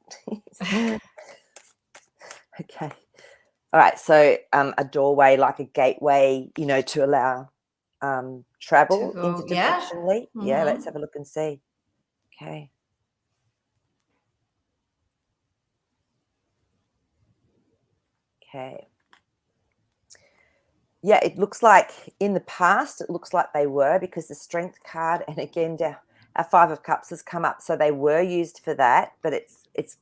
Okay. All right. So a doorway, like a gateway, to allow To travel go, yeah. interdimensionally. Yeah. Let's Hmm. have a look and see. Okay. Okay. Yeah, it looks like in the past, it looks like they were, because the Strength card, and again, our Five of Cups has come up, so they were used for that. But it's it's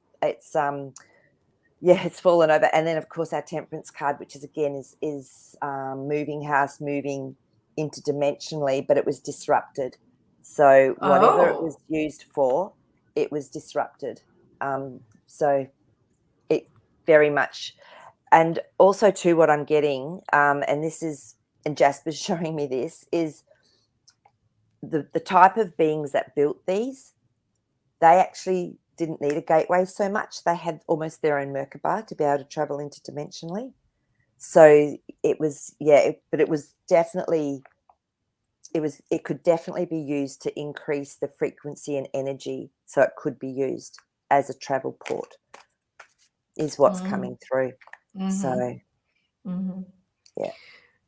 fallen over. And then of course our Temperance card, which is again is moving house, moving interdimensionally, but it was disrupted. So whatever it was Oh, used for, it was disrupted. So it very much, and also too, what I'm getting, and this is, and Jasper's showing me this, is the type of beings that built these, they actually didn't need a gateway so much. They had almost their own Merkaba to be able to travel interdimensionally. So it was, but it was definitely, it could definitely be used to increase the frequency and energy. So it could be used as a travel port, is what's mm-hmm, coming through. mm-hmm, So mm-hmm. yeah,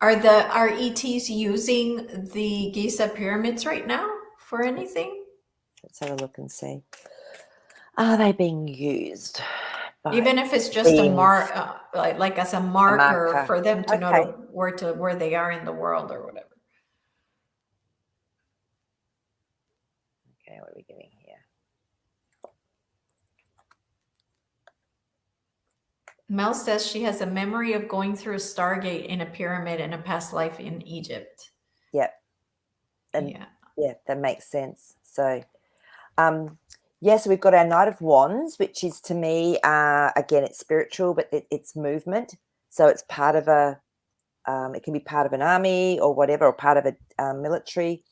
Are ETs using the Giza pyramids right now for anything? let's have a look and see. Are they being used by Even if it's just beings? like as a A marker marker. for them to know Okay. where they are in the world or whatever. Okay, what are we getting here? Mel says she has a memory of going through a stargate in a pyramid in a past life in Egypt. Yep. And Yeah. yeah, that makes sense. So so we've got our Knight of Wands, which is, to me, again, it's spiritual, but it's movement. So it's part of it can be part of an army or whatever, or part of a military.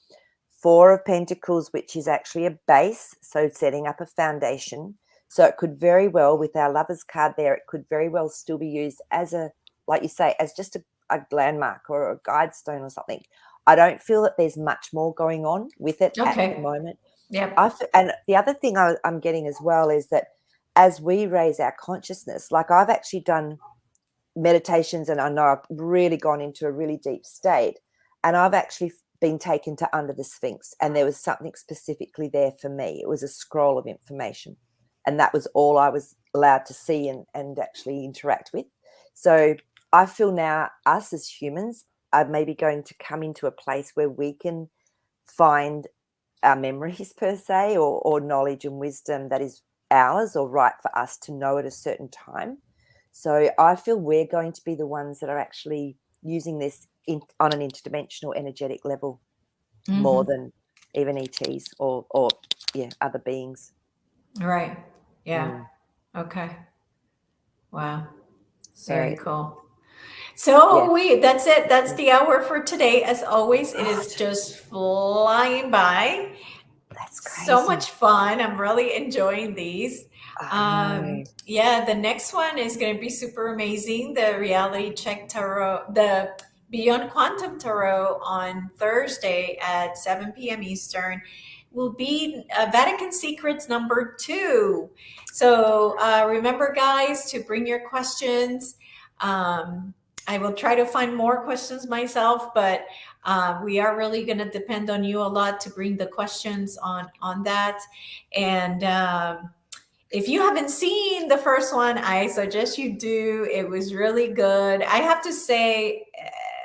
Four of Pentacles, which is actually a base, so setting up a foundation. So it could very well, with our Lovers card there, it could very well still be used as a, like you say, as just a landmark or a guide stone or something. I don't feel that there's much more going on with it at the Okay. moment. Yep. And the other thing I'm getting as well is that as we raise our consciousness, like I've actually done meditations and I know I've really gone into a really deep state, and I've actually been taken to under the Sphinx, and there was something specifically there for me. It was a scroll of information, and that was all I was allowed to see and actually interact with. So I feel now us as humans are maybe going to come into a place where we can find our memories per se, or knowledge and wisdom that is ours or right for us to know at a certain time. So I feel we're going to be the ones that are actually using this on an interdimensional energetic level more than even ETs or yeah, other beings. Right. Yeah. Mm. Okay. Wow. Very So cool. yeah. So that's it. That's the hour for today. As always, it is God, just flying by. that's So crazy. much fun. I'm really enjoying these. I know. Yeah, the next one is going to be super amazing. The reality check tarot, the Beyond Quantum Tarot on Thursday at 7 p.m. Eastern will be Vatican Secrets number 2. So remember, guys, to bring your questions. I will try to find more questions myself, but we are really going to depend on you a lot to bring the questions on that. And if you haven't seen the first one, I suggest you do. It was really good. I have to say,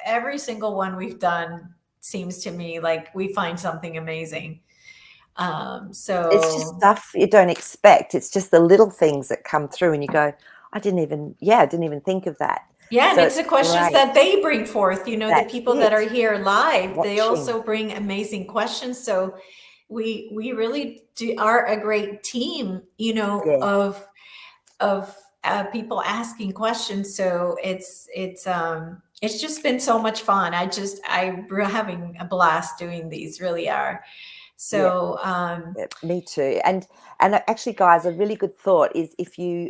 every single one we've done seems to me like we find something amazing. It's just So stuff you don't expect. It's just the little things that come through and you go, I didn't even think of that. yeah, and So it's it's the questions great. that they bring forth. The That's people that it. are here live, they Watching. also bring amazing questions. So we really are a great team, Yeah. of people asking questions. So it's just been so much fun. We're having a blast doing these, really are. Yeah. So Me too. And actually, guys, a really good thought is if you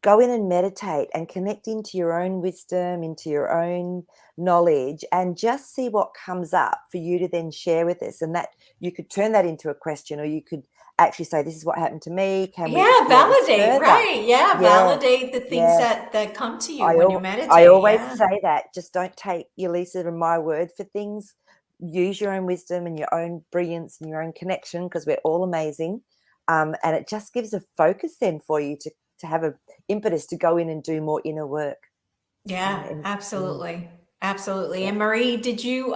go in and meditate and connect into your own wisdom, into your own knowledge, and just see what comes up for you to then share with us. And that you could turn that into a question, or you could actually say, "This is what happened to me. Can we yeah, explore this validate, further?" right? Yeah, Yeah, validate the things yeah. that come to you I when you al I meditate. always Yeah. say that, just don't take Elisa and my word for things. Use your own wisdom and your own brilliance and your own connection, because 'cause we're all amazing, and it just gives a focus then for you to have a impetus to go in and do more inner work. Yeah, And absolutely. Absolutely. yeah. And Marie, did you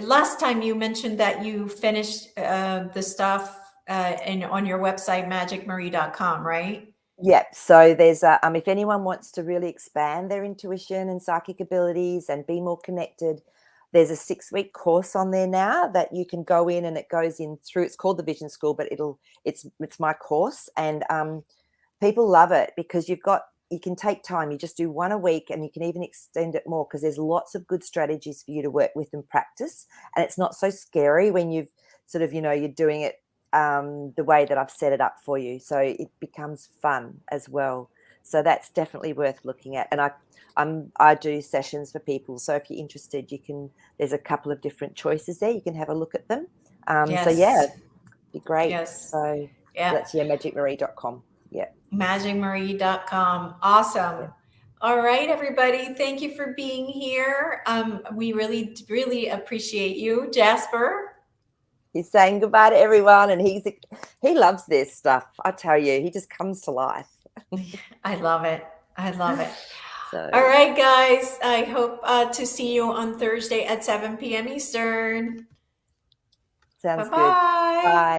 last time you mentioned that you finished the stuff on your website magicmarie.com, right? Yeah, so there's a if anyone wants to really expand their intuition and psychic abilities and be more connected, there's a 6-week course on there now that you can go in, and it goes in through. It's called the Vision School, but it's my course, and people love it because you can take time. You just do one a week, and you can even extend it more because there's lots of good strategies for you to work with and practice, and it's not so scary when you've sort of you're doing it the way that I've set it up for you. So it becomes fun as well. So that's definitely worth looking at. And I do sessions for people. So if you're interested, there's a couple of different choices there. You can have a look at them. So yeah, Yes. be great. Yes. So Yeah. that's magicmarie.com. Yeah. magicmarie.com. Yeah. Awesome. All right, everybody. Thank you for being here. We really, really appreciate you, Jasper. He's saying goodbye to everyone, and he loves this stuff. I tell you, he just comes to life. I love it. I love it. So All right, guys. I hope to see you on Thursday at 7 p.m. Eastern. Bye sounds good. bye. Bye.